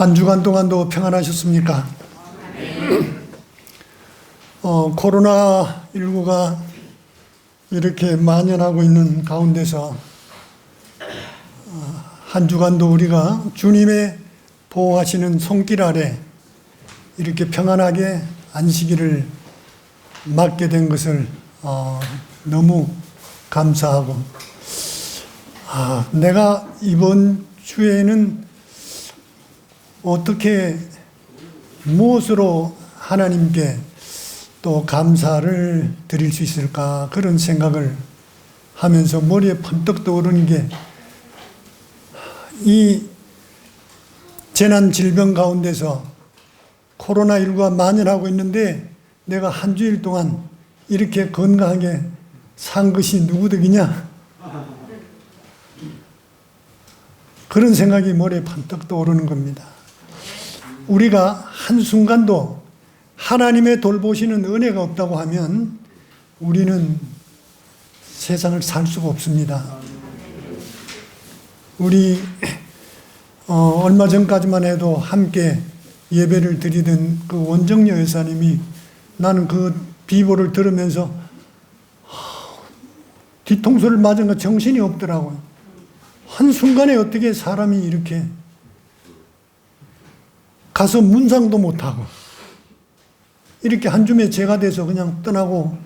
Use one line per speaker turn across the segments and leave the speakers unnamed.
한 주간 동안도 평안하셨습니까? 코로나19가 이렇게 만연하고 있는 가운데서 한 주간도 우리가 주님의 보호하시는 손길 아래 이렇게 평안하게 안식일을 맞게 된 것을 너무 감사하고, 내가 이번 주에는 어떻게 무엇으로 하나님께 또 감사를 드릴 수 있을까, 그런 생각을 하면서 머리에 번뜩 떠오르는 게, 이 재난 질병 가운데서 코로나19가 만연하고 있는데 내가 한 주일 동안 이렇게 건강하게 산 것이 누구 덕이냐, 그런 생각이 머리에 번뜩 떠오르는 겁니다. 우리가 한순간도 하나님의 돌보시는 은혜가 없다고 하면 우리는 세상을 살 수가 없습니다. 우리 얼마 전까지만 해도 함께 예배를 드리던 그 원정여 여사님이, 나는 그 비보를 들으면서 뒤통수를 맞은 거 정신이 없더라고요. 한순간에 어떻게 사람이 이렇게 가서 문상도 못하고 이렇게 한 줌의 죄가 돼서 그냥 떠나고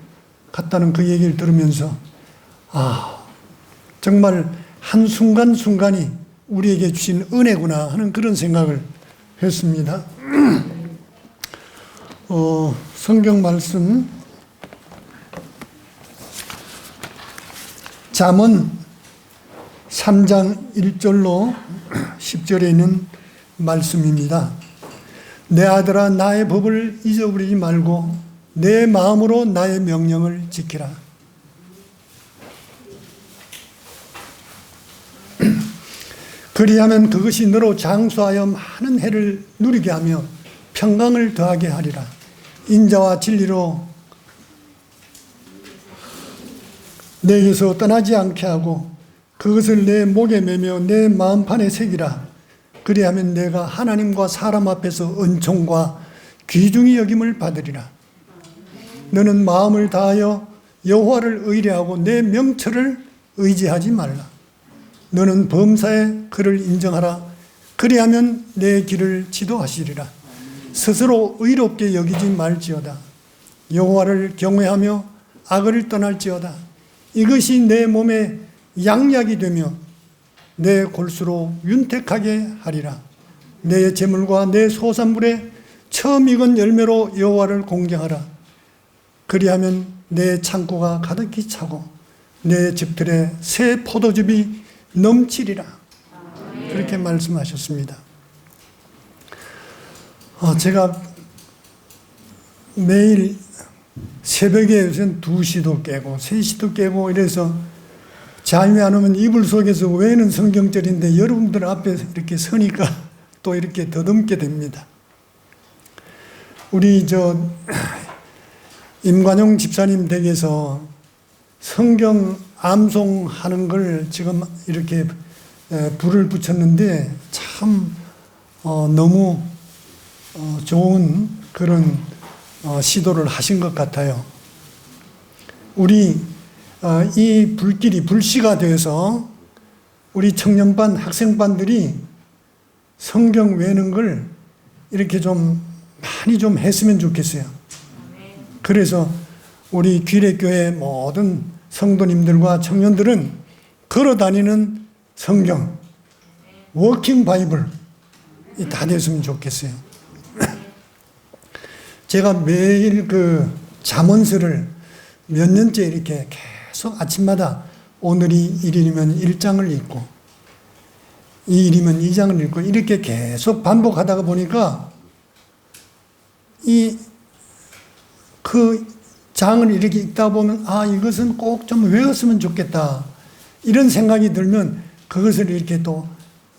갔다는 그 얘기를 들으면서, 정말 한순간순간이 우리에게 주신 은혜구나 하는 그런 생각을 했습니다. 성경 말씀 잠언 3장 1절로 10절에 있는 말씀입니다. 내 아들아, 나의 법을 잊어버리지 말고 내 마음으로 나의 명령을 지키라. 그리하면 그것이 너로 장수하여 많은 해를 누리게 하며 평강을 더하게 하리라. 인자와 진리로 내게서 떠나지 않게 하고 그것을 내 목에 매며 내 마음판에 새기라. 그리하면 내가 하나님과 사람 앞에서 은총과 귀중히 여김을 받으리라. 너는 마음을 다하여 여호와를 의뢰하고 내 명철을 의지하지 말라. 너는 범사에 그를 인정하라. 그리하면 내 길을 지도하시리라. 스스로 의롭게 여기지 말지어다. 여호와를 경외하며 악을 떠날지어다. 이것이 내 몸에 양약이 되며 내 골수로 윤택하게 하리라. 내 재물과 내 소산물에 처음 익은 열매로 여호와를 공경하라. 그리하면 내 창고가 가득히 차고 내 집들에 새 포도즙이 넘치리라. 그렇게 말씀하셨습니다. 제가 매일 새벽에 요새는 2시도 깨고 3시도 깨고 이래서 잠이 안 오면 이불 속에서 외는 성경절인데 여러분들 앞에 이렇게 서니까 또 이렇게 더듬게 됩니다. 우리 임관용 집사님 댁에서 성경 암송하는 걸 지금 이렇게 불을 붙였는데 참 너무 좋은 그런 시도를 하신 것 같아요. 우리 이 불길이 불씨가 되어서 우리 청년반, 학생반들이 성경 외는 걸 이렇게 좀 많이 좀 했으면 좋겠어요. 그래서 우리 귀례교회 모든 성도님들과 청년들은 걸어다니는 성경, 워킹 바이블이 다 됐으면 좋겠어요. 제가 매일 그 잠언서를 몇 년째 이렇게 계속 아침마다 오늘이 1일이면 1장을 읽고 2일이면 2장을 읽고 이렇게 계속 반복하다가 보니까 그 장을 이렇게 읽다 보면 이것은 꼭 좀 외웠으면 좋겠다, 이런 생각이 들면 그것을 이렇게 또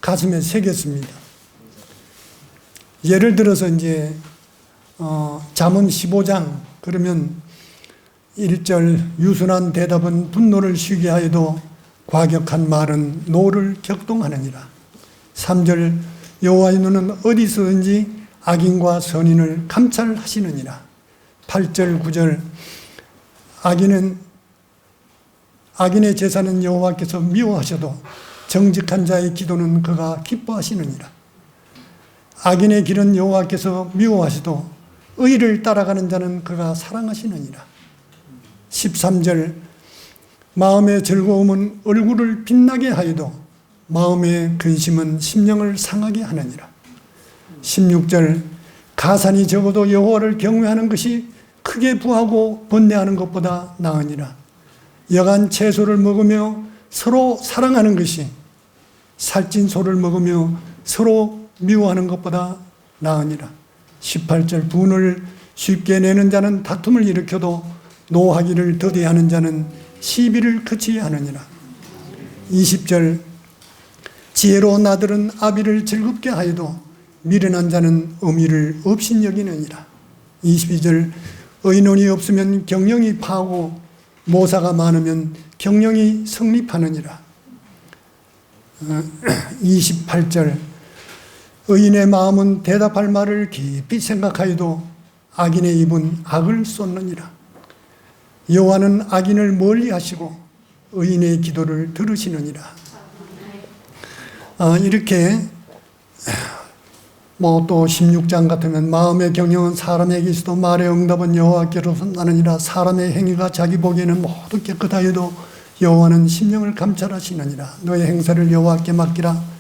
가슴에 새겼습니다. 예를 들어서 이제 잠언 15장 그러면 1절 유순한 대답은 분노를 쉬게 하여도 과격한 말은 노를 격동하느니라. 3절 여호와의 눈은 어디서든지 악인과 선인을 감찰하시느니라. 8절 9절 악인의 제사는 여호와께서 미워하셔도 정직한 자의 기도는 그가 기뻐하시느니라. 악인의 길은 여호와께서 미워하셔도 의를 따라가는 자는 그가 사랑하시느니라. 13절 마음의 즐거움은 얼굴을 빛나게 하여도 마음의 근심은 심령을 상하게 하느니라. 16절 가산이 적어도 여호와를 경외하는 것이 크게 부하고 번뇌하는 것보다 나으니라. 여간 채소를 먹으며 서로 사랑하는 것이 살찐 소를 먹으며 서로 미워하는 것보다 나으니라. 18절 분을 쉽게 내는 자는 다툼을 일으켜도 노하기를 더디하는 자는 시비를 그치게 하느니라. 20절 지혜로운 아들은 아비를 즐겁게 하여도 미련한 자는 의미를 업신여기느니라. 22절 의논이 없으면 경영이 파하고 모사가 많으면 경영이 성립하느니라. 28절 의인의 마음은 대답할 말을 깊이 생각하여도 악인의 입은 악을 쏟느니라. 여호와는 악인을 멀리하시고 의인의 기도를 들으시느니라. 이렇게 또 16장 같으면 마음의 경영은 사람에게 있어도 말의 응답은 여호와께로서 나느니라. 사람의 행위가 자기 보기에는 모두 깨끗하여도 여호와는 심령을 감찰하시느니라. 너의 행사를 여호와께 맡기라.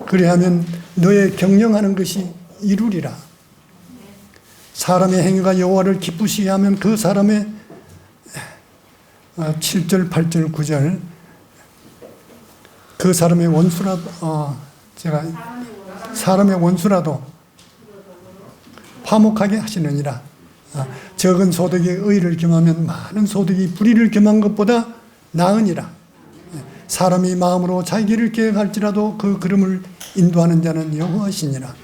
그리하면 너의 경영하는 것이 이루리라. 사람의 행위가 여호와를 기쁘시게 하면 그 사람의 7절 8절 9절 그 사람의 원수라도 사람의 원수라도 화목하게 하시느니라. 적은 소득이 의를 겸하면 많은 소득이 불의를 겸한 것보다 나으니라. 사람이 마음으로 자기 길을 계획할지라도 그 걸음을 인도하는 자는 여호와시니라.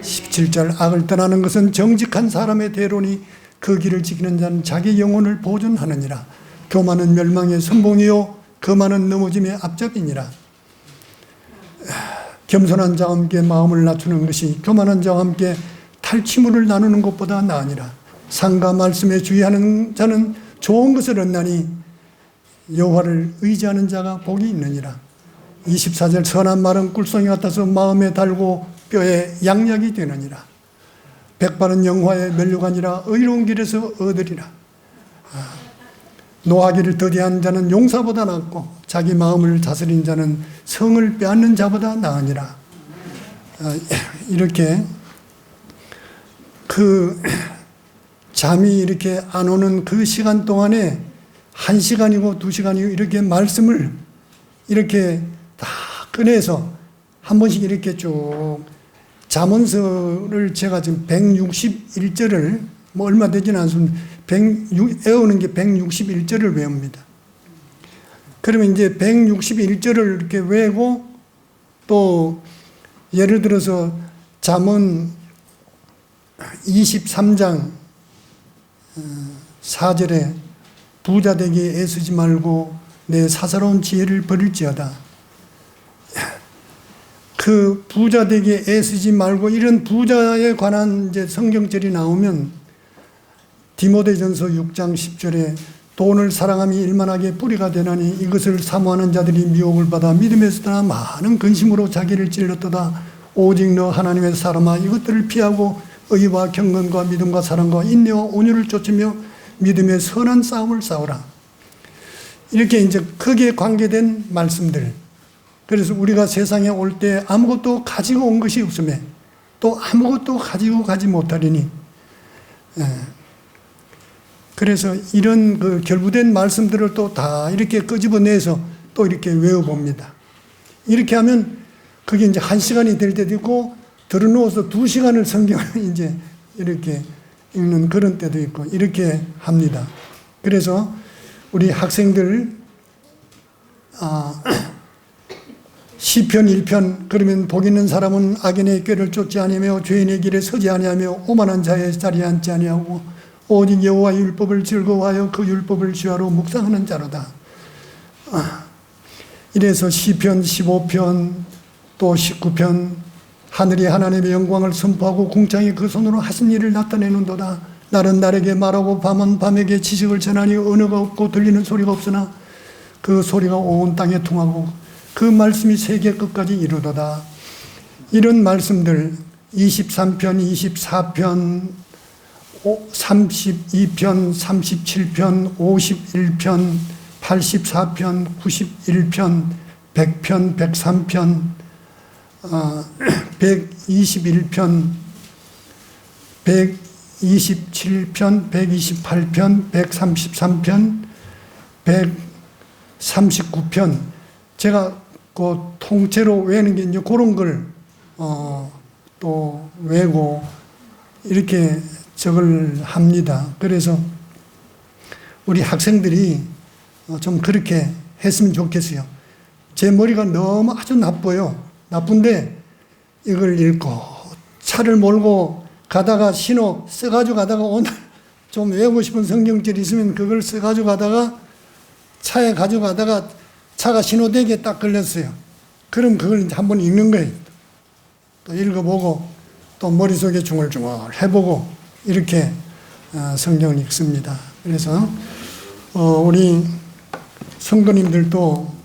17절 악을 떠나는 것은 정직한 사람의 대로니 그 길을 지키는 자는 자기 영혼을 보존하느니라. 교만은 멸망의 선봉이요 거만은 넘어짐의 앞잡이니라. 겸손한 자와 함께 마음을 낮추는 것이 교만한 자와 함께 탈취물을 나누는 것보다 나으니라. 상과 말씀에 주의하는 자는 좋은 것을 얻나니 여호와를 의지하는 자가 복이 있느니라. 24절 선한 말은 꿀송이 같아서 마음에 달고 뼈에 양약이 되느니라. 백발은 영화의 면류관이라 의로운 길에서 얻으리라. 노하기를 더디한 자는 용사보다 낫고 자기 마음을 다스린 자는 성을 빼앗는 자보다 나으니라. 이렇게 잠이 이렇게 안 오는 그 시간 동안에 1시간이고 2시간이고 이렇게 말씀을 이렇게 다 꺼내서 한 번씩 이렇게 쭉 잠언서를 제가 지금 161절을 얼마 되지는 않습니다. 외우는 게 161절을 외웁니다. 그러면 이제 161절을 이렇게 외우고 또 예를 들어서 잠언 23장 4절에 부자 되기 애쓰지 말고 내 사사로운 지혜를 버릴지어다. 그 부자 되기 애쓰지 말고 이런 부자에 관한 이제 성경절이 나오면 디모데전서 6장 10절에 돈을 사랑함이 일만하게 뿌리가 되나니 이것을 사모하는 자들이 미혹을 받아 믿음에서 떠나 많은 근심으로 자기를 찔렀도다. 오직 너 하나님의 사람아 이것들을 피하고 의와 경건과 믿음과 사랑과 인내와 온유를 쫓으며 믿음의 선한 싸움을 싸우라. 이렇게 이제 거기에 관계된 말씀들. 그래서 우리가 세상에 올 때 아무것도 가지고 온 것이 없음에 또 아무것도 가지고 가지 못하리니. 그래서 이런 그 결부된 말씀들을 또 다 이렇게 끄집어내서 또 이렇게 외워봅니다. 이렇게 하면 그게 이제 1시간이 될 때도 있고 들어누워서 2시간을 성경을 이제 이렇게 읽는 그런 때도 있고 이렇게 합니다. 그래서 우리 학생들 시편 1편 그러면 복 있는 사람은 악인의 꾀를 쫓지 아니하며 죄인의 길에 서지 아니하며 오만한 자의 자리에 앉지 아니하고 오직 여호와의 율법을 즐거워하여 그 율법을 주야로 묵상하는 자로다. 이래서 시편 15편 또 19편 하늘이 하나님의 영광을 선포하고 궁창이 그 손으로 하신 일을 나타내는도다. 날은 날에게 말하고 밤은 밤에게 지식을 전하니 언어가 없고 들리는 소리가 없으나 그 소리가 온 땅에 통하고 그 말씀이 세계 끝까지 이르도다. 이런 말씀들 23편, 24편, 32편, 37편, 51편, 84편, 91편, 100편, 103편, 121편, 127편, 128편, 133편, 139편. 제가 그 통째로 외우는 게 이제 그런 걸 또 외고 이렇게 적을 합니다. 그래서 우리 학생들이 좀 그렇게 했으면 좋겠어요. 제 머리가 너무 아주 나빠요. 나쁜데 이걸 읽고 차를 몰고 가다가 신호 써가지고 가다가 오늘 좀 외우고 싶은 성경절이 있으면 그걸 써가지고 가다가 차에 가지고 가다가 차가 신호대기에 딱 걸렸어요. 그럼 그걸 이제 한번 읽는 거예요. 또 읽어보고 또 머릿속에 중얼중얼 해보고 이렇게 성경을 읽습니다. 그래서 우리 성도님들도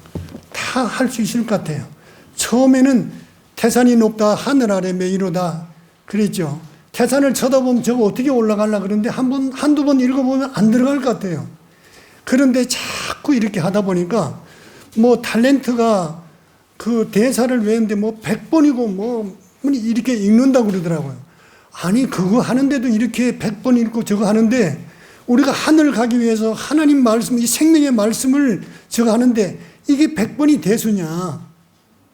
다 할 수 있을 것 같아요. 처음에는 태산이 높다 하늘 아래 메이로다 그랬죠. 태산을 쳐다보면 저거 어떻게 올라가려고 그러는데 한두 번 읽어보면 안 들어갈 것 같아요. 그런데 자꾸 이렇게 하다 보니까 뭐 탤런트가 그 대사를 외우는데 뭐 100번이고 뭐 이렇게 읽는다고 그러더라고요. 아니 그거 하는데도 이렇게 100번 읽고 저거 하는데 우리가 하늘 가기 위해서 하나님 말씀, 이 생명의 말씀을 저거 하는데 이게 100번이 대수냐.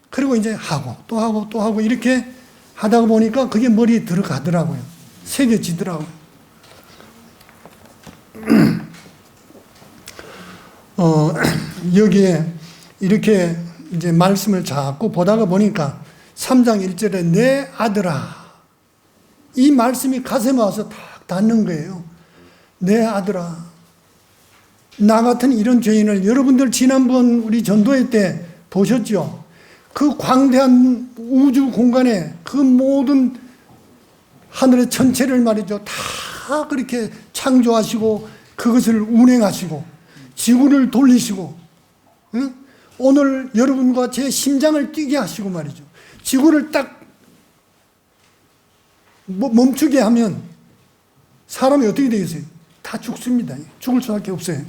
그리고 이제 하고 또 하고 또 하고 이렇게 하다 보니까 그게 머리에 들어가더라고요. 새겨지더라고요. 여기에 이렇게 이제 말씀을 자꾸 보다가 보니까 3장 1절에 내 아들아, 이 말씀이 가슴에 와서 딱 닿는 거예요. 내 아들아, 나 같은 이런 죄인을 여러분들 지난번 우리 전도회 때 보셨죠? 그 광대한 우주 공간에 그 모든 하늘의 전체를 말이죠. 다 그렇게 창조하시고 그것을 운행하시고 지구를 돌리시고, 응? 오늘 여러분과 제 심장을 뛰게 하시고 말이죠. 지구를 딱 멈추게 하면 사람이 어떻게 되겠어요? 다 죽습니다. 죽을 수밖에 없어요.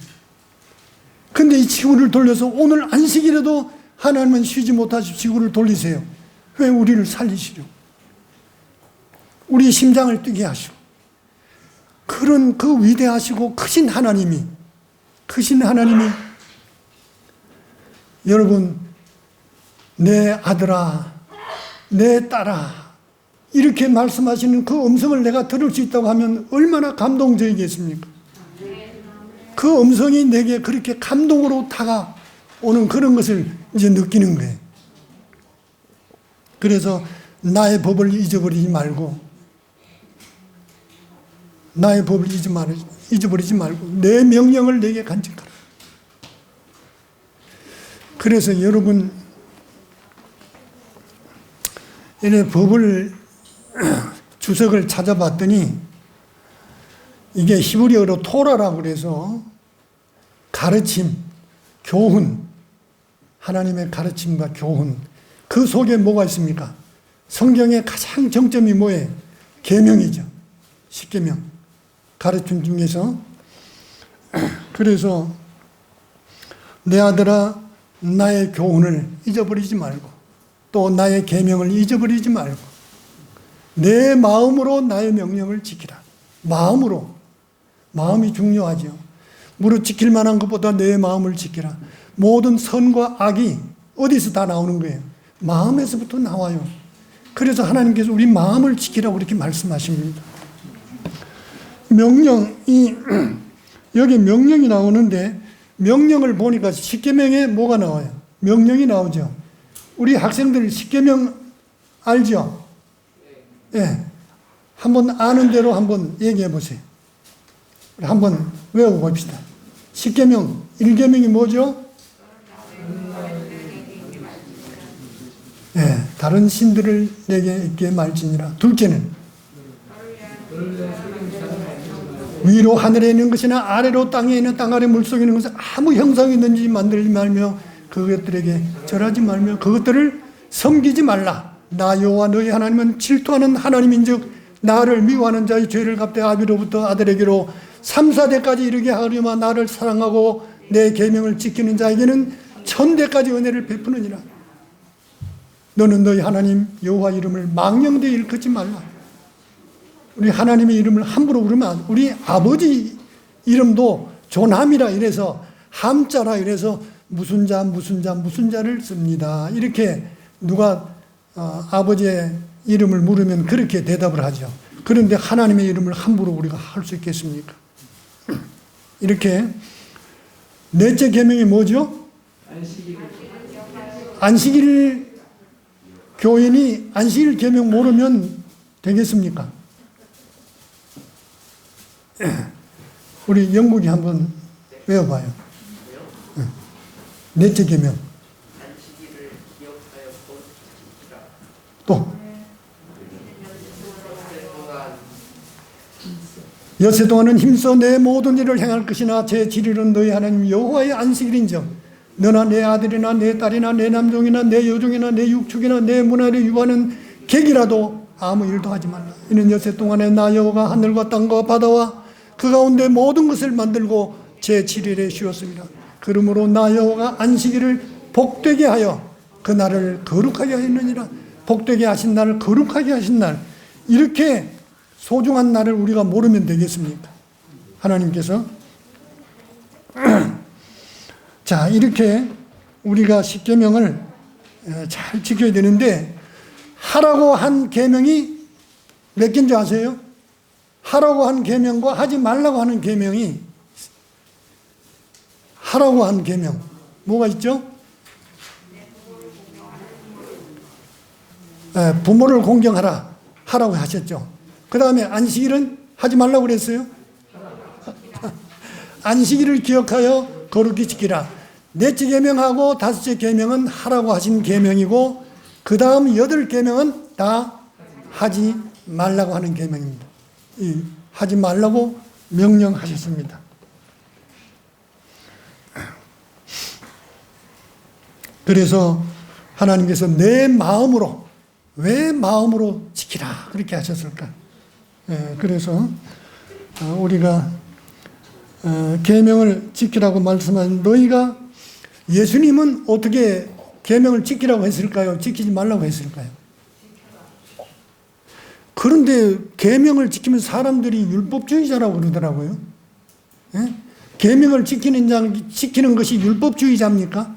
근데 이 지구를 돌려서 오늘 안식이라도 하나님은 쉬지 못하시고 지구를 돌리세요. 왜 우리를 살리시려? 우리 심장을 뛰게 하시고. 그런 그 위대하시고 크신 하나님이 여러분, 내 아들아, 내 딸아, 이렇게 말씀하시는 그 음성을 내가 들을 수 있다고 하면 얼마나 감동적이겠습니까? 그 음성이 내게 그렇게 감동으로 다가오는 그런 것을 이제 느끼는 거예요. 그래서 나의 법을 잊어버리지 말고, 나의 법을 잊어버리지 말고 내 명령을 내게 간직하라. 그래서 여러분, 이래 법을 주석을 찾아봤더니 이게 히브리어로 토라라고 그래서 가르침, 교훈, 하나님의 가르침과 교훈, 그 속에 뭐가 있습니까? 성경의 가장 정점이 뭐예요? 계명이죠. 십계명, 가르침 중에서. 그래서 내 아들아, 나의 교훈을 잊어버리지 말고 또 나의 계명을 잊어버리지 말고 내 마음으로 나의 명령을 지키라. 마음으로. 마음이 중요하죠. 무릇 지킬 만한 것보다 내 마음을 지키라. 모든 선과 악이 어디서 다 나오는 거예요? 마음에서부터 나와요. 그래서 하나님께서 우리 마음을 지키라고 이렇게 말씀하십니다. 명령이 여기 명령이 나오는데 명령을 보니까 십계명에 뭐가 나와요? 명령이 나오죠. 우리 학생들 십계명 알죠? 예. 한번 아는 대로 한번 얘기해 보세요. 한번 외워 봅시다. 십계명 1계명이 뭐죠? 다른 신들을 내게 있게 말지니라. 둘째는 위로 하늘에 있는 것이나 아래로 땅에 있는 땅 아래 물속에 있는 것은 아무 형상이 있는지 만들지 말며 그것들에게 절하지 말며 그것들을 섬기지 말라. 나 여호와 너희 하나님은 질투하는 하나님인즉 나를 미워하는 자의 죄를 갚되 아비로부터 아들에게로 3, 4대까지 이르게 하려마 나를 사랑하고 내 계명을 지키는 자에게는 1000대까지 은혜를 베푸느니라. 너는 너희 하나님 여호와 이름을 망령되이 일컫지 말라. 우리 하나님의 이름을 함부로 부르면 우리 아버지 이름도 존함이라 이래서 함자라 이래서 무슨 자를 씁니다. 이렇게 누가 아버지의 이름을 물으면 그렇게 대답을 하죠. 그런데 하나님의 이름을 함부로 우리가 할 수 있겠습니까? 이렇게 넷째 계명이 뭐죠? 안식일 교인이 안식일 계명 모르면 되겠습니까? 우리 영국이 한번 외워봐요. 넷째 계명. 또 엿새 동안은 힘써 내 모든 일을 행할 것이나 제 7일은 너희 하나님 여호와의 안식일인즉 너나 내 아들이나 내 딸이나 내 남종이나 내 여종이나 내 육축이나 내 문화를 유하는 객이라도 아무 일도 하지 말라. 이는 엿새 동안에 나 여호와가 하늘과 땅과 바다와 그 가운데 모든 것을 만들고 제 7일에 쉬었습니다. 그러므로 나 여호와가 안식일을 복되게 하여 그 날을 거룩하게 하였느니라. 복되게 하신 날, 거룩하게 하신 날, 이렇게 소중한 날을 우리가 모르면 되겠습니까? 하나님께서 자, 이렇게 우리가 십계명을 잘 지켜야 되는데 하라고 한 계명이 몇 개인 줄 아세요? 하라고 한 계명과 하지 말라고 하는 계명이 하라고 한 계명 뭐가 있죠? 부모를 공경하라 하라고 하셨죠. 그 다음에 안식일은 하지 말라고 그랬어요. 안식일을 기억하여 거룩히 지키라. 넷째 계명하고 다섯째 계명은 하라고 하신 계명이고 그 다음 8계명은 다 하지 말라고 하는 계명입니다. 하지 말라고 명령하셨습니다. 그래서 하나님께서 내 마음으로, 왜 마음으로 지키라 그렇게 하셨을까? 그래서 우리가 계명을 지키라고 말씀한 너희가 예수님은 어떻게 계명을 지키라고 했을까요? 지키지 말라고 했을까요? 그런데 계명을 지키면 사람들이 율법주의자라고 그러더라고요. 계명을 지키는 것이 율법주의자입니까?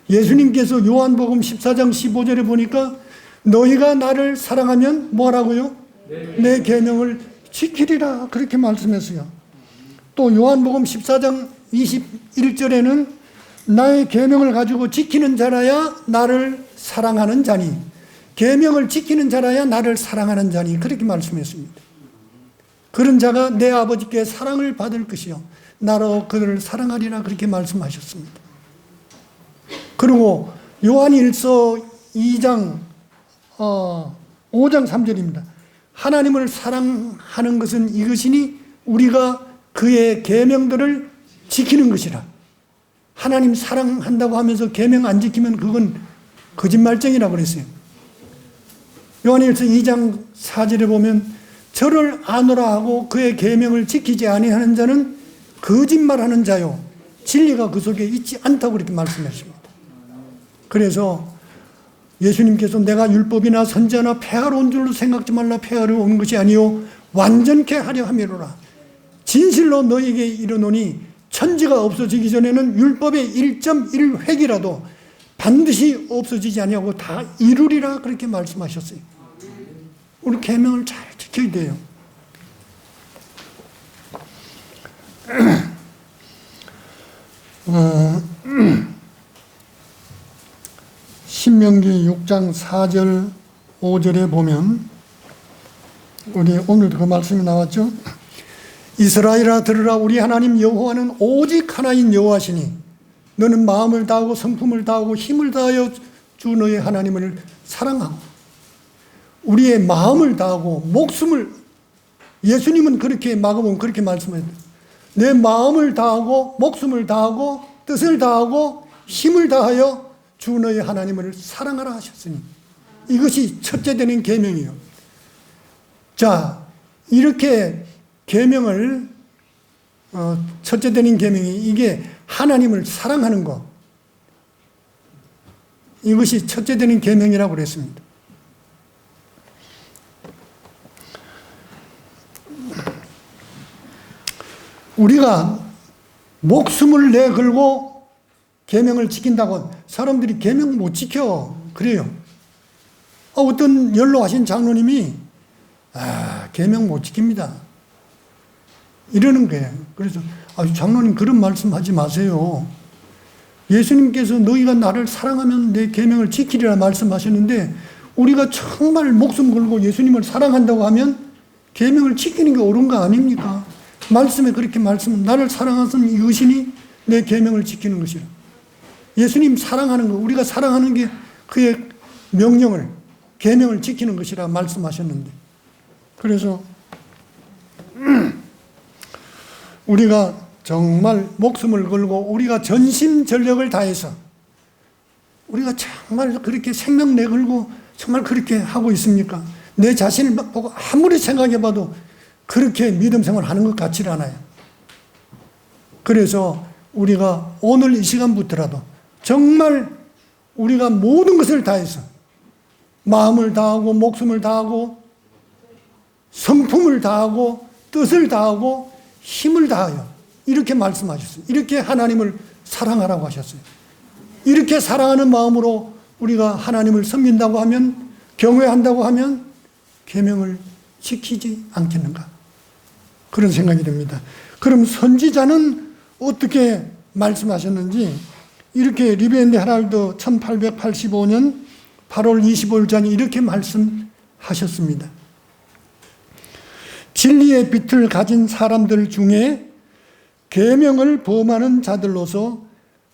예수님께서 요한복음 14장 15절에 보니까 너희가 나를 사랑하면 뭐라고요? 내 계명을 지키리라 그렇게 말씀했어요. 또 요한복음 14장 21절에는 나의 계명을 가지고 지키는 자라야 나를 사랑하는 자니 계명을 지키는 자라야 나를 사랑하는 자니 그렇게 말씀했습니다. 그런 자가 내 아버지께 사랑을 받을 것이요 나로 그들을 사랑하리라 그렇게 말씀하셨습니다. 그리고 요한일서 2장 5장 3절입니다. 하나님을 사랑하는 것은 이것이니 우리가 그의 계명들을 지키는 것이라. 하나님 사랑한다고 하면서 계명 안 지키면 그건 거짓말쟁이라고 그랬어요. 요한일서 2장 4절에 보면 저를 아노라 하고 그의 계명을 지키지 아니하는 자는 거짓말하는 자요 진리가 그 속에 있지 않다고 그렇게 말씀했습니다. 그래서 예수님께서 내가 율법이나 선지자나 폐하러 온 줄로 생각지 말라. 폐하러 온 것이 아니요 완전케 하려 함이로라. 진실로 너희에게 이르노니 천지가 없어지기 전에는 율법의 1.1획이라도 반드시 없어지지 아니하고 다 이루리라 그렇게 말씀하셨어요. 우리 계명을 잘 지켜야 돼요. 신명기 6장 4절 5절에 보면 우리 오늘도 그 말씀이 나왔죠. 이스라엘아 들으라. 우리 하나님 여호와는 오직 하나인 여호와시니 너는 마음을 다하고 성품을 다하고 힘을 다하여 주 너의 하나님을 사랑하고 우리의 마음을 다하고 목숨을, 예수님은 그렇게 마가복음 그렇게 말씀해요. 내 마음을 다하고 목숨을 다하고 뜻을 다하고 힘을 다하여 주 너의 하나님을 사랑하라 하셨으니 이것이 첫째 되는 계명이요. 자, 이렇게 계명을 첫째 되는 계명이 이게 하나님을 사랑하는 것, 이것이 첫째 되는 계명이라고 그랬습니다. 우리가 목숨을 내걸고 계명을 지킨다고 사람들이 계명 못 지켜 그래요. 어떤 연로하신 장로님이 계명 못 지킵니다 이러는 거예요. 그래서 장로님 그런 말씀하지 마세요. 예수님께서 너희가 나를 사랑하면 내 계명을 지키리라 말씀하셨는데 우리가 정말 목숨 걸고 예수님을 사랑한다고 하면 계명을 지키는 게 옳은 거 아닙니까? 말씀에 그렇게 말씀, 나를 사랑하시면 이것이니 내 계명을 지키는 것이라. 예수님 사랑하는 거, 우리가 사랑하는 게 그의 명령을, 계명을 지키는 것이라 말씀하셨는데, 그래서 우리가 정말 목숨을 걸고 우리가 전심전력을 다해서 우리가 정말 그렇게 생명 내걸고 정말 그렇게 하고 있습니까? 내 자신을 보고 아무리 생각해봐도 그렇게 믿음 생활 하는 것 같지 않아요. 그래서 우리가 오늘 이 시간부터라도 정말 우리가 모든 것을 다해서 마음을 다하고 목숨을 다하고 성품을 다하고 뜻을 다하고 힘을 다하여 이렇게 말씀하셨어요. 이렇게 하나님을 사랑하라고 하셨어요. 이렇게 사랑하는 마음으로 우리가 하나님을 섬긴다고 하면, 경외한다고 하면 계명을 지키지 않겠는가, 그런 생각이 듭니다. 그럼 선지자는 어떻게 말씀하셨는지 이렇게 리베인드 헤랄드 1885년 8월 25일장에 이렇게 말씀하셨습니다. 진리의 빛을 가진 사람들 중에 계명을 범하는 자들로서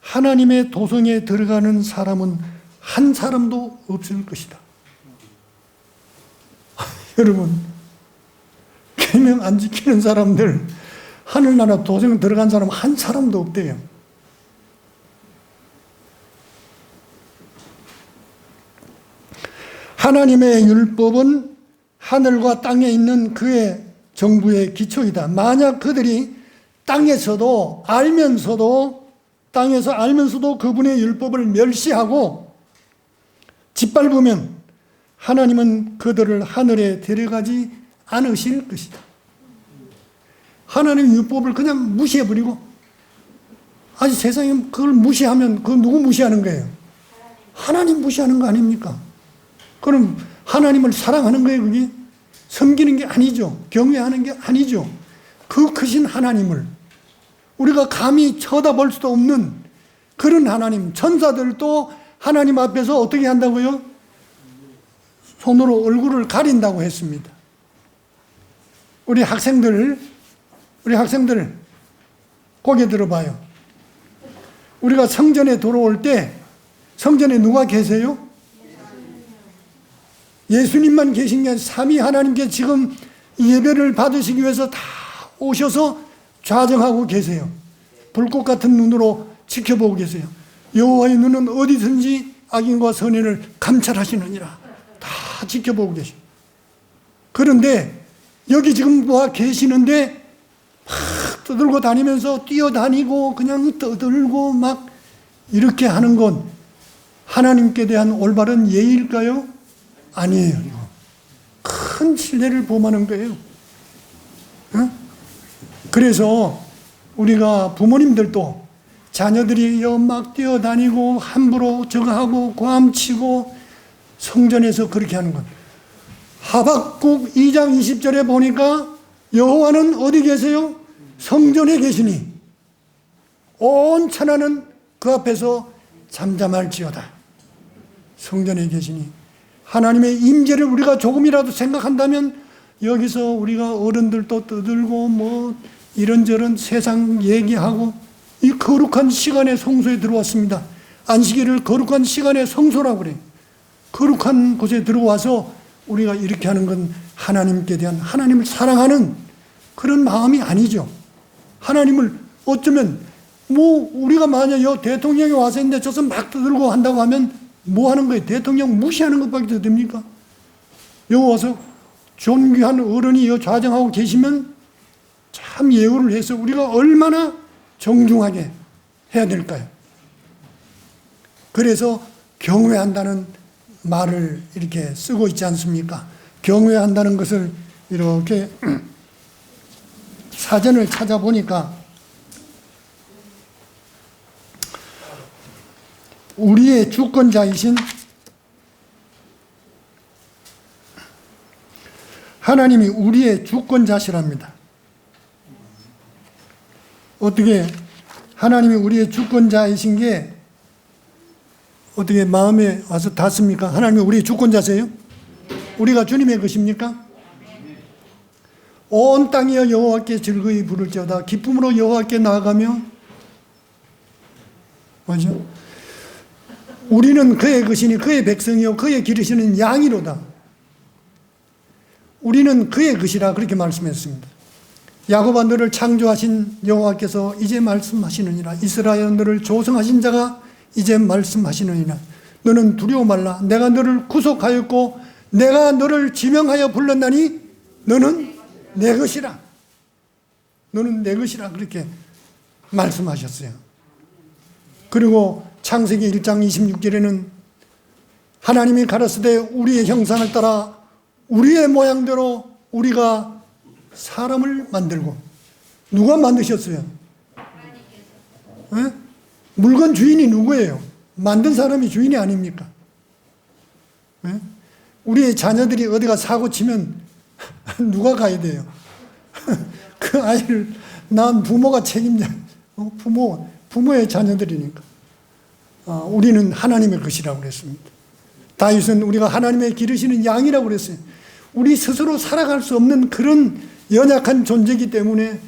하나님의 도성에 들어가는 사람은 한 사람도 없을 것이다. 여러분, 계명 안 지키는 사람들, 하늘나라 도성에 들어간 사람 한 사람도 없대요. 하나님의 율법은 하늘과 땅에 있는 그의 정부의 기초이다. 만약 그들이 땅에서 알면서도 그분의 율법을 멸시하고 짓밟으면 하나님은 그들을 하늘에 데려가지 않으실 것이다. 하나님의 율법을 그냥 무시해버리고, 아니 세상에 그걸 무시하면 그 누구 무시하는 거예요? 하나님 무시하는 거 아닙니까? 그럼 하나님을 사랑하는 거예요, 그게? 섬기는 게 아니죠. 경외하는 게 아니죠. 그 크신 하나님을 우리가 감히 쳐다볼 수도 없는 그런 하나님, 천사들도 하나님 앞에서 어떻게 한다고요? 손으로 얼굴을 가린다고 했습니다. 우리 학생들 고개 들어봐요. 우리가 성전에 들어올 때 성전에 누가 계세요? 예수님만 계신 게 아니라 삼위 하나님께 지금 예배를 받으시기 위해서 다 오셔서 좌정하고 계세요. 불꽃 같은 눈으로 지켜보고 계세요. 여호와의 눈은 어디든지 악인과 선인을 감찰하시느니라. 다 지켜보고 계셔요. 그런데 여기 지금 와 계시는데 막 떠들고 다니면서 뛰어다니고 그냥 떠들고 막 이렇게 하는 건 하나님께 대한 올바른 예의일까요? 아니에요. 큰 신뢰를 범하는 거예요. 그래서 우리가 부모님들도 자녀들이 막 뛰어다니고 함부로 저거 하고 고함치고 성전에서 그렇게 하는 것. 하박국 2장 20절에 보니까 여호와는 어디 계세요? 성전에 계시니 온 천하는 그 앞에서 잠잠할지어다. 성전에 계시니 하나님의 임재를 우리가 조금이라도 생각한다면 여기서 우리가 어른들도 떠들고 뭐 이런저런 세상 얘기하고 이 거룩한 시간에 성소에 들어왔습니다. 안식일을 거룩한 시간에 성소라고 그래요. 거룩한 곳에 들어와서 우리가 이렇게 하는 건 하나님께 대한, 하나님을 사랑하는 그런 마음이 아니죠. 하나님을 어쩌면 우리가 만약 대통령이 와서 있는데 저서 막 들고 한다고 하면 뭐 하는 거예요? 대통령 무시하는 것밖에 더 됩니까? 여기 와서 존귀한 어른이 좌정하고 계시면 참 예우를 해서 우리가 얼마나 정중하게 해야 될까요? 그래서 경외한다는 말을 이렇게 쓰고 있지 않습니까? 경외한다는 것을 이렇게 사전을 찾아보니까 우리의 주권자이신 하나님이 우리의 주권자시랍니다. 어떻게 하나님이 우리의 주권자이신 게 어떻게 마음에 와서 닿습니까? 하나님이 우리의 주권자세요? 우리가 주님의 것입니까? 온 땅이여 여호와께 즐거이 부를지어다. 기쁨으로 여호와께 나아가며, 뭐죠? 우리는 그의 것이니 그의 백성이요 그의 기르시는 양이로다. 우리는 그의 것이라 그렇게 말씀했습니다. 야곱아 너를 창조하신 여호와께서 이제 말씀하시느니라. 이스라엘 너를 조성하신 자가 이제 말씀하시느니라. 너는 두려워 말라. 내가 너를 구속하였고 내가 너를 지명하여 불렀나니 너는 내 것이라. 너는 내 것이라 그렇게 말씀하셨어요. 그리고 창세기 1장 26절에는 하나님이 가라사대 우리의 형상을 따라 우리의 모양대로 우리가 사람을 만들고. 누가 만드셨어요? 에? 물건 주인이 누구예요? 만든 사람이 주인이 아닙니까? 에? 우리의 자녀들이 어디가 사고 치면 누가 가야 돼요? 그 아이를 낳은 부모가 책임져. 부모의 자녀들이니까. 우리는 하나님의 것이라고 그랬습니다. 다윗은 우리가 하나님의 기르시는 양이라고 그랬어요. 우리 스스로 살아갈 수 없는 그런 연약한 존재이기 때문에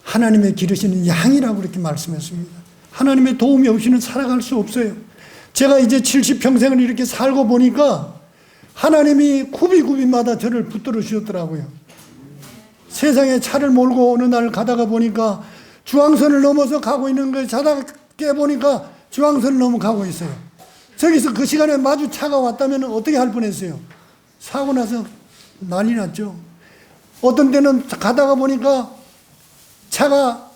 하나님의 기르시는 양이라고 그렇게 말씀했습니다. 하나님의 도움이 없이는 살아갈 수 없어요. 제가 이제 70평생을 이렇게 살고 보니까 하나님이 굽이굽이마다 저를 붙들어 주셨더라고요. 세상에 차를 몰고 어느 날 가다가 보니까 중앙선을 넘어서 가고 있는 거예요. 자다가 깨보니까 중앙선을 넘어가고 있어요. 저기서 그 시간에 마주 차가 왔다면 어떻게 할 뻔했어요? 사고 나서 난리 났죠. 어떤 때는 가다가 보니까 차가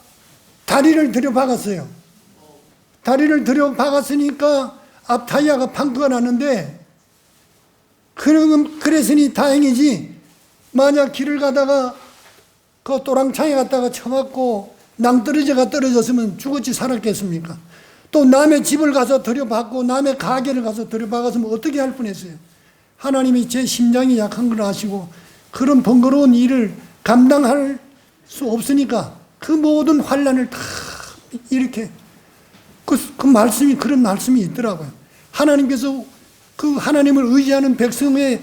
다리를 들여박았어요. 다리를 들여박았으니까 앞 타이어가 펑크가 났는데, 그랬으니 다행이지, 만약 길을 가다가 그 또랑창에 갔다가 쳐맞고 낭떠러지가 떨어졌으면 죽었지 살았겠습니까? 또 남의 집을 가서 들여박고 남의 가게를 가서 들여박았으면 어떻게 할 뻔했어요? 하나님이 제 심장이 약한 걸 아시고 그런 번거로운 일을 감당할 수 없으니까 그 모든 환난을 다 이렇게 그 말씀이, 그런 말씀이 있더라고요. 하나님께서 그 하나님을 의지하는 백성의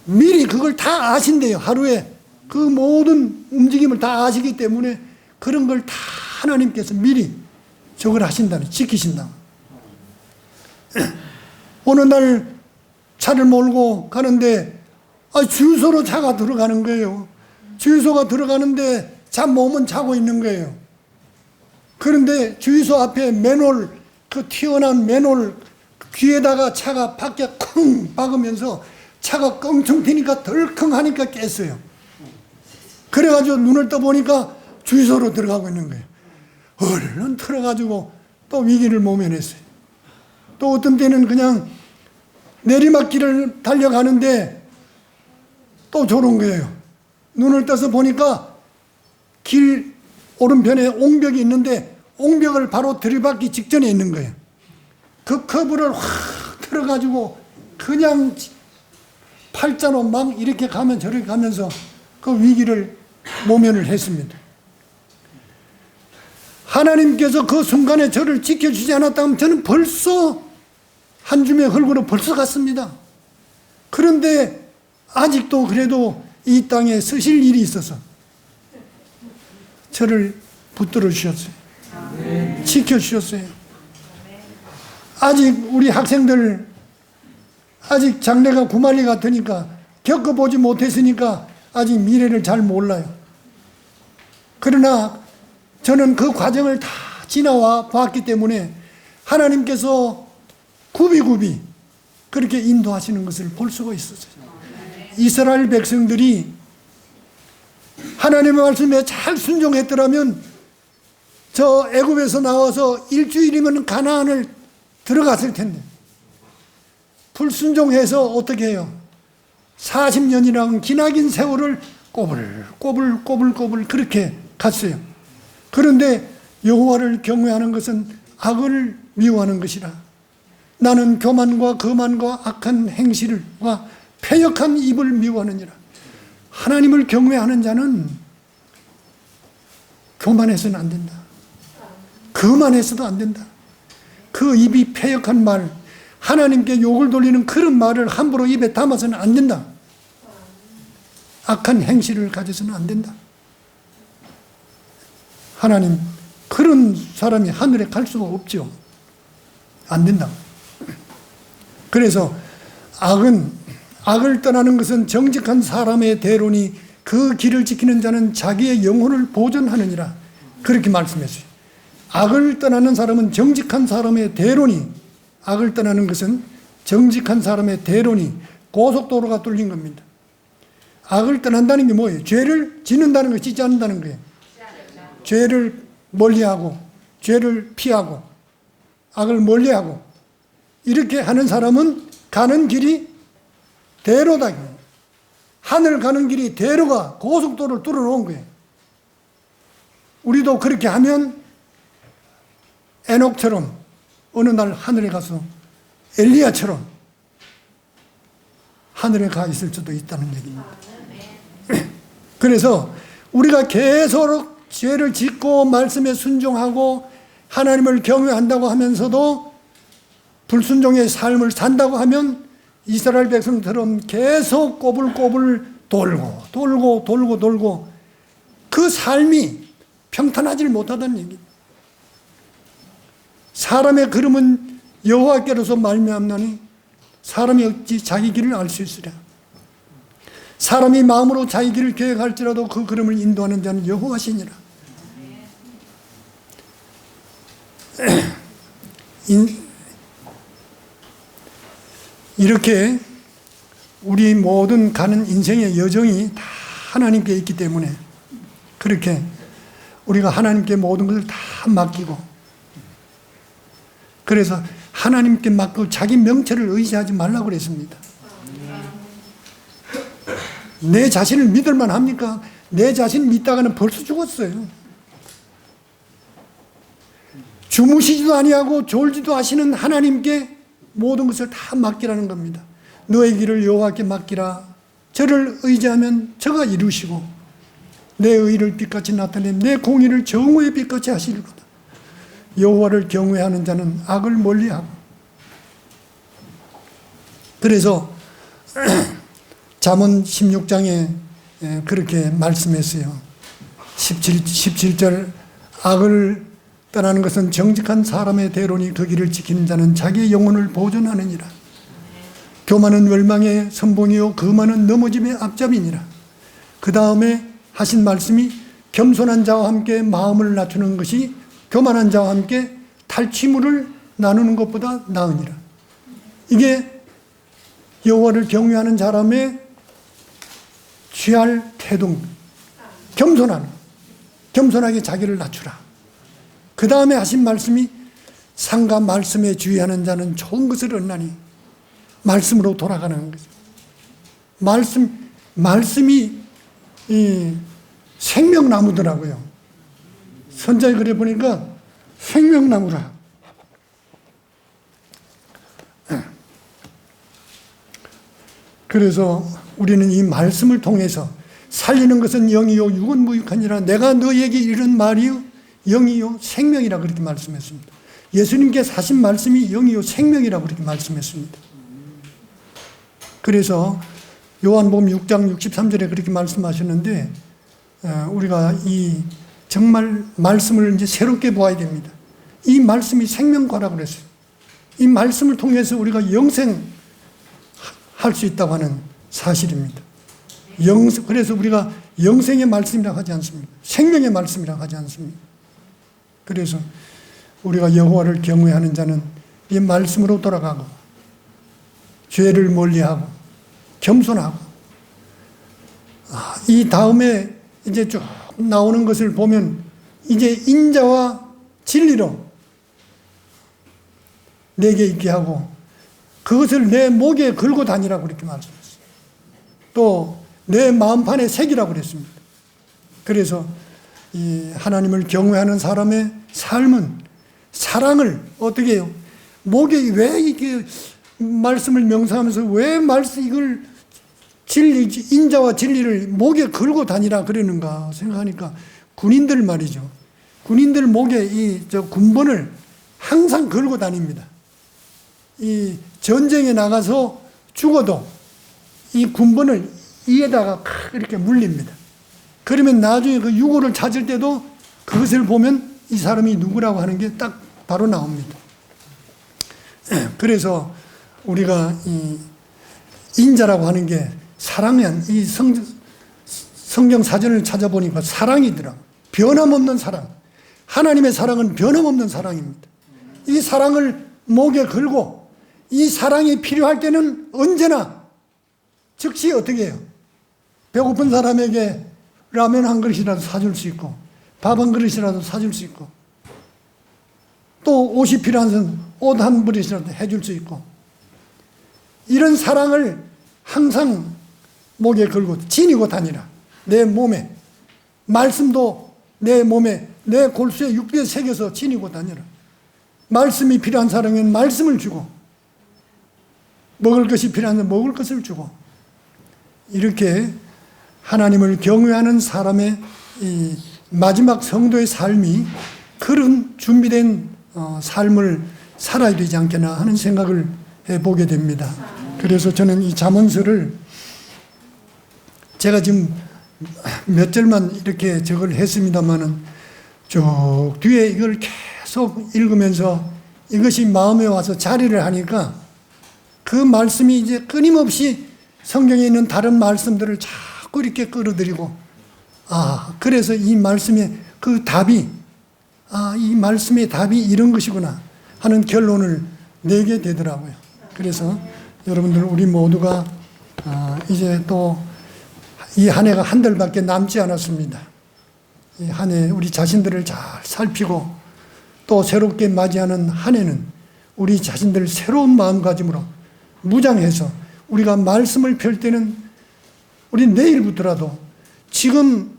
미리 그걸 다 아신대요. 하루에 그 모든 움직임을 다 아시기 때문에 그런 걸 다 하나님께서 미리 저걸 하신다는, 지키신다. 어느 날 차를 몰고 가는데 주유소로 차가 들어가는 거예요. 주유소가 들어가는데 잠 오면 자고 있는 거예요. 그런데 주유소 앞에 맨홀, 그 튀어나온 맨홀 귀에다가 차가 밖에 쿵 박으면서 차가 껑충 튀니까 덜컹 하니까 깼어요. 그래가지고 눈을 떠보니까 주유소로 들어가고 있는 거예요. 얼른 틀어가지고 또 위기를 모면했어요. 또 어떤 때는 그냥 내리막길을 달려가는데 또 저런 거예요. 눈을 떠서 보니까 길 오른편에 옹벽이 있는데 옹벽을 바로 들이받기 직전에 있는 거예요. 그 커브를 확 틀어가지고 그냥 팔자로 막 이렇게 가면 저렇게 가면서 그 위기를 모면을 했습니다. 하나님께서 그 순간에 저를 지켜주지 않았다면 저는 벌써 한 줌의 흙으로 벌써 갔습니다. 그런데 아직도 그래도 이 땅에 쓰실 일이 있어서 저를 붙들어 주셨어요. 지켜주셨어요. 아직 우리 학생들 아직 장래가 구말리 같으니까 겪어보지 못했으니까 아직 미래를 잘 몰라요. 그러나 저는 그 과정을 다 지나와 봤기 때문에 하나님께서 굽이굽이 그렇게 인도하시는 것을 볼 수가 있었어요. 이스라엘 백성들이 하나님의 말씀에 잘 순종했더라면 저 애굽에서 나와서 일주일이면 가나안을 들어갔을 텐데 불순종해서 어떻게 해요? 40년이라는 기나긴 세월을 꼬불꼬불 그렇게 갔어요. 그런데 여호와를 경외하는 것은 악을 미워하는 것이라. 나는 교만과 거만과 악한 행실과 패역한 입을 미워하느니라. 하나님을 경외하는 자는 교만해서는 안 된다. 거만해서도 안 된다. 그 입이 패역한 말, 하나님께 욕을 돌리는 그런 말을 함부로 입에 담아서는 안 된다. 악한 행실을 가져서는 안 된다. 하나님, 그런 사람이 하늘에 갈 수가 없죠. 안 된다. 그래서 악을 떠나는 것은 정직한 사람의 대로니 그 길을 지키는 자는 자기의 영혼을 보존하느니라. 그렇게 말씀했어요. 악을 떠나는 사람은 정직한 사람의 대로니, 악을 떠나는 것은 정직한 사람의 대로니 고속도로가 뚫린 겁니다. 악을 떠난다는 게 뭐예요? 죄를 짓는다는 거, 짓지 않는다는 거예요. 죄를 멀리하고 죄를 피하고 악을 멀리하고 이렇게 하는 사람은 가는 길이 대로다. 하늘 가는 길이 대로가 고속도로를 뚫어놓은 거예요. 우리도 그렇게 하면 에녹처럼 어느 날 하늘에 가서 엘리야처럼 하늘에 가 있을 수도 있다는 얘기입니다. 그래서 우리가 계속 죄를 짓고 말씀에 순종하고 하나님을 경외한다고 하면서도 불순종의 삶을 산다고 하면 이스라엘 백성처럼 계속 꼬불꼬불 돌고 그 삶이 평탄하지 못하다는 얘기입니다. 사람의 걸음은 여호와께로서 말미암나니 사람이 어찌 자기 길을 알 수 있으랴. 사람이 마음으로 자기 길을 계획할지라도 그 걸음을 인도하는 자는 여호와시니라. 이렇게 우리 모든 가는 인생의 여정이 다 하나님께 있기 때문에 그렇게 우리가 하나님께 모든 것을 다 맡기고, 그래서 하나님께 맡고 자기 명철을 의지하지 말라고 그랬습니다. 내 자신을 믿을만 합니까? 내 자신 믿다가는 벌써 죽었어요. 주무시지도 아니하고 졸지도 하시는 하나님께 모든 것을 다 맡기라는 겁니다. 너의 길을 여호와께 맡기라. 저를 의지하면 저가 이루시고 내 의를 빛같이 나타내 내 공의를 정오의 빛같이 하시리로다. 여호와를 경외하는 자는 악을 멀리하고. 그래서 잠언 16장에 그렇게 말씀했어요. 17절 악을 떠나는 것은 정직한 사람의 대로니 그 길을 지키는 자는 자기의 영혼을 보존하느니라. 교만은 멸망의 선봉이요 거만은 넘어짐의 앞잡이니라. 그 다음에 하신 말씀이 겸손한 자와 함께 마음을 낮추는 것이 교만한 자와 함께 탈취물을 나누는 것보다 나으니라. 이게 여호와를 경외하는 사람의 취할 태도입니다. 겸손하게 자기를 낮추라. 그 다음에 하신 말씀이 상과 말씀에 주의하는 자는 좋은 것을 얻나니 말씀으로 돌아가는 거죠. 말씀이 이 생명나무더라고요. 선자에 그래 보니까 생명나무라. 그래서 우리는 이 말씀을 통해서 살리는 것은 영이요 육은 무익하니라. 내가 너에게 이른 말이요 영이요 생명이라 그렇게 말씀했습니다. 예수님께서 하신 말씀이 영이요 생명이라 그렇게 말씀했습니다. 그래서 요한복음 6장 63절에 그렇게 말씀하셨는데 우리가 이 정말 말씀을 이제 새롭게 보아야 됩니다. 이 말씀이 생명과라고 그랬어요. 이 말씀을 통해서 우리가 영생할 수 있다고 하는 사실입니다. 그래서 우리가 영생의 말씀이라고 하지 않습니까? 생명의 말씀이라고 하지 않습니까? 그래서 우리가 여호와를 경외하는 자는 이 말씀으로 돌아가고 죄를 멀리하고 겸손하고, 이 다음에 이제 쭉 나오는 것을 보면 이제 인자와 진리로 내게 있게 하고 그것을 내 목에 걸고 다니라고 그렇게 말씀했어요. 또 내 마음판에 새기라고 그랬습니다. 그래서 이 하나님을 경외하는 사람의 삶은 사랑을 어떻게 해요? 목에 왜 이렇게 말씀을 명상하면서 왜 이걸 인자와 진리를 목에 걸고 다니라 그러는가 생각하니까 군인들 말이죠. 군인들 목에 군번을 항상 걸고 다닙니다. 이 전쟁에 나가서 죽어도 이 군번을 이에다가 이렇게 물립니다. 그러면 나중에 그 유고를 찾을 때도 그것을 보면 이 사람이 누구라고 하는 게 딱 바로 나옵니다. 그래서 우리가 이 인자라고 하는 게 사랑은 이 성경 사전을 찾아보니까 사랑이더라. 변함없는 사랑. 하나님의 사랑은 변함없는 사랑입니다. 이 사랑을 목에 걸고 이 사랑이 필요할 때는 언제나 즉시 어떻게 해요? 배고픈 사람에게 라면 한 그릇이라도 사줄 수 있고 밥 한 그릇이라도 사줄 수 있고 또 옷이 필요한 사람 옷 한 벌이라도 해줄 수 있고 이런 사랑을 항상 목에 걸고 지니고 다니라. 내 몸에 말씀도 내 몸에 내 골수에 육비에 새겨서 지니고 다니라. 말씀이 필요한 사람에게는 말씀을 주고 먹을 것이 필요한 사람은 먹을 것을 주고 이렇게 하나님을 경외하는 사람의 이 마지막 성도의 삶이 그런 준비된 삶을 살아야 되지 않겠나 하는 생각을 해보게 됩니다. 그래서 저는 이 잠언서를 제가 지금 몇 절만 이렇게 적을 했습니다만은 쭉 뒤에 이걸 계속 읽으면서 이것이 마음에 와서 자리를 하니까 그 말씀이 이제 끊임없이 성경에 있는 다른 말씀들을 자꾸 이렇게 끌어들이고 그래서 이 말씀의 그 답이 이 말씀의 답이 이런 것이구나 하는 결론을 내게 되더라고요. 그래서 여러분들 우리 모두가 이제 또 이 한 해가 한 달밖에 남지 않았습니다. 이 한 해 우리 자신들을 잘 살피고 또 새롭게 맞이하는 한 해는 우리 자신들 새로운 마음가짐으로 무장해서 우리가 말씀을 펼 때는 우리 내일부터라도 지금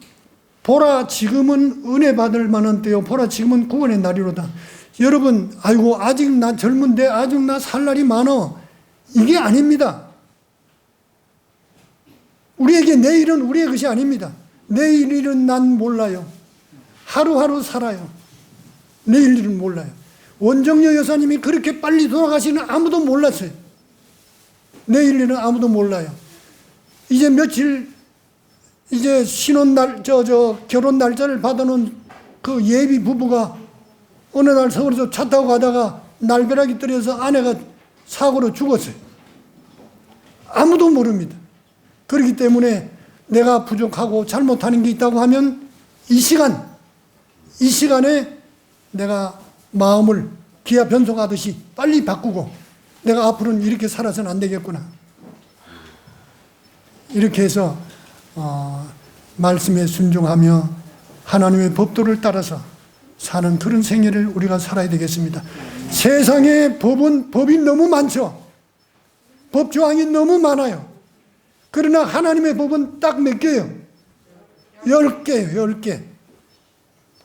보라 지금은 은혜 받을 만한 때요 보라 지금은 구원의 날이로다. 여러분 아이고 아직 나 젊은데 아직 나 살 날이 많어. 이게 아닙니다. 우리에게 내일은 우리의 것이 아닙니다. 내일 일은 난 몰라요. 하루하루 살아요. 내일 일은 몰라요. 원정여 여사님이 그렇게 빨리 돌아가시는 아무도 몰랐어요. 내일 일은 아무도 몰라요. 이제 며칠 이제 신혼날 결혼 날짜를 받아놓은 그 예비 부부가 어느 날 서울에서 차 타고 가다가 날벼락이 떨어져서 아내가 사고로 죽었어요. 아무도 모릅니다. 그렇기 때문에 내가 부족하고 잘못하는 게 있다고 하면 이 시간에 내가 마음을 기아 변속하듯이 빨리 바꾸고 내가 앞으로는 이렇게 살아서는 안 되겠구나. 이렇게 해서 말씀에 순종하며 하나님의 법도를 따라서 사는 그런 생애를 우리가 살아야 되겠습니다. 세상에 법이 너무 많죠. 법조항이 너무 많아요. 그러나 하나님의 법은 딱 몇 개예요? 10개예요. 10개.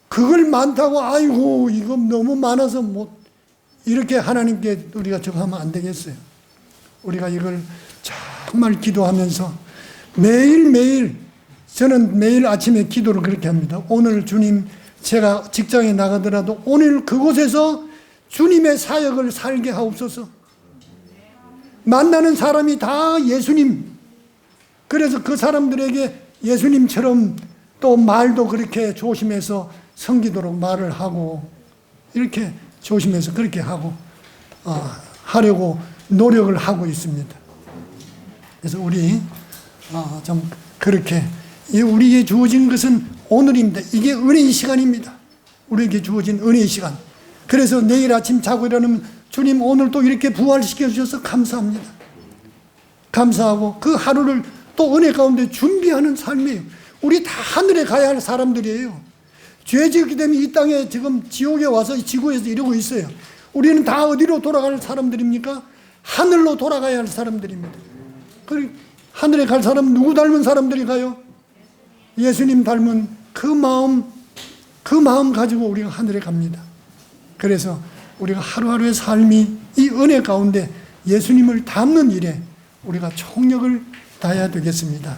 그걸 많다고 아이고 이거 너무 많아서 못 이렇게 하나님께 우리가 저거 하면 안 되겠어요. 우리가 이걸 정말 기도하면서 매일매일 저는 매일 아침에 기도를 그렇게 합니다. 오늘 주님 제가 직장에 나가더라도 오늘 그곳에서 주님의 사역을 살게 하옵소서. 만나는 사람이 다 예수님. 그래서 그 사람들에게 예수님처럼 또 말도 그렇게 조심해서 성기도록 말을 하고 이렇게 조심해서 그렇게 하고 하려고 노력을 하고 있습니다. 그래서 우리 좀 그렇게 우리에게 주어진 것은 오늘입니다. 이게 은혜의 시간입니다. 우리에게 주어진 은혜의 시간. 그래서 내일 아침 자고 일어나면 주님 오늘 또 이렇게 부활시켜 주셔서 감사합니다. 감사하고 그 하루를 또 은혜 가운데 준비하는 삶이에요. 우리 다 하늘에 가야 할 사람들이에요. 죄 지었기 때문에 이 땅에 지금 지옥에 와서 지구에서 이러고 있어요. 우리는 다 어디로 돌아갈 사람들입니까? 하늘로 돌아가야 할 사람들입니다. 그리고 하늘에 갈 사람은 누구 닮은 사람들이 가요? 예수님 닮은 그 마음 가지고 우리가 하늘에 갑니다. 그래서 우리가 하루하루의 삶이 이 은혜 가운데 예수님을 닮는 일에 우리가 총력을 다해야 되겠습니다.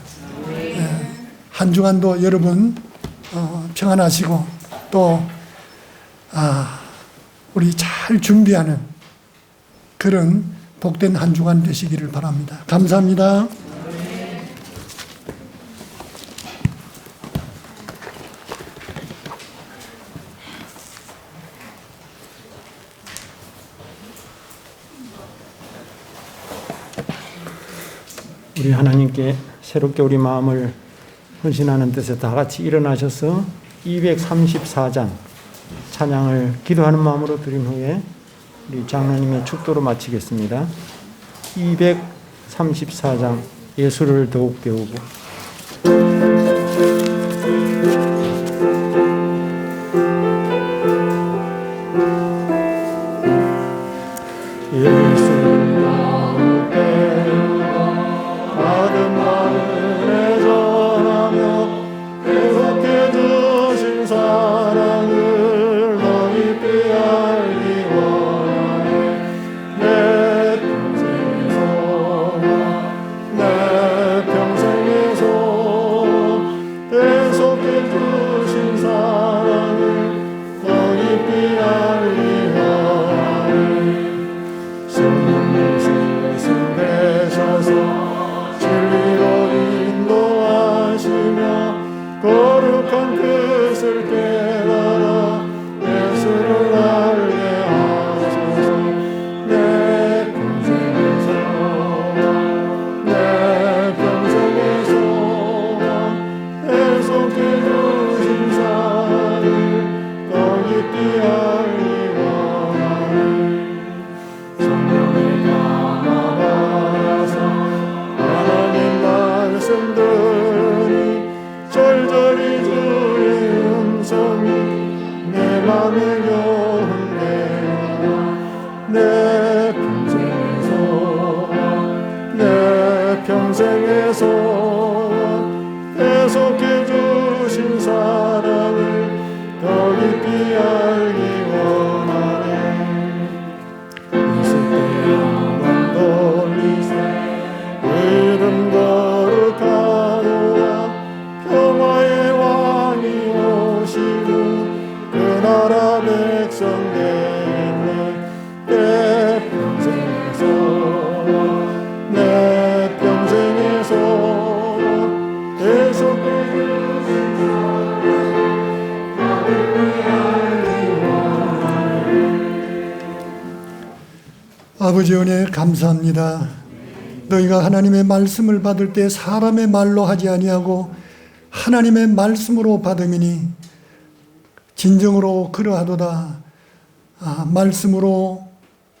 한 주간도 여러분 평안하시고 또 우리 잘 준비하는 그런 복된 한 주간 되시기를 바랍니다. 감사합니다.
우리 하나님께 새롭게 우리 마음을 헌신하는 뜻에 다 같이 일어나셔서 234장 찬양을 기도하는 마음으로 드린 후에 우리 장로님의 축도로 마치겠습니다. 234장 예수를 더욱 배우고
아버지 은혜 감사합니다. 너희가 하나님의 말씀을 받을 때 사람의 말로 하지 아니하고 하나님의 말씀으로 받음이니 진정으로 그러하도다. 말씀으로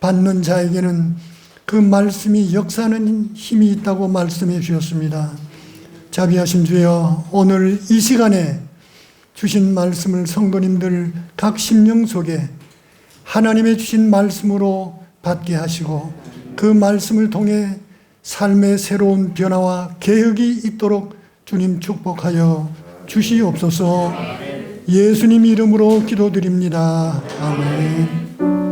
받는 자에게는 그 말씀이 역사하는 힘이 있다고 말씀해 주셨습니다. 자비하신 주여, 오늘 이 시간에 주신 말씀을 성도님들 각 심령 속에 하나님의 주신 말씀으로 받게 하시고 그 말씀을 통해 삶의 새로운 변화와 개혁이 있도록 주님 축복하여 주시옵소서. 예수님 이름으로 기도드립니다. 아멘.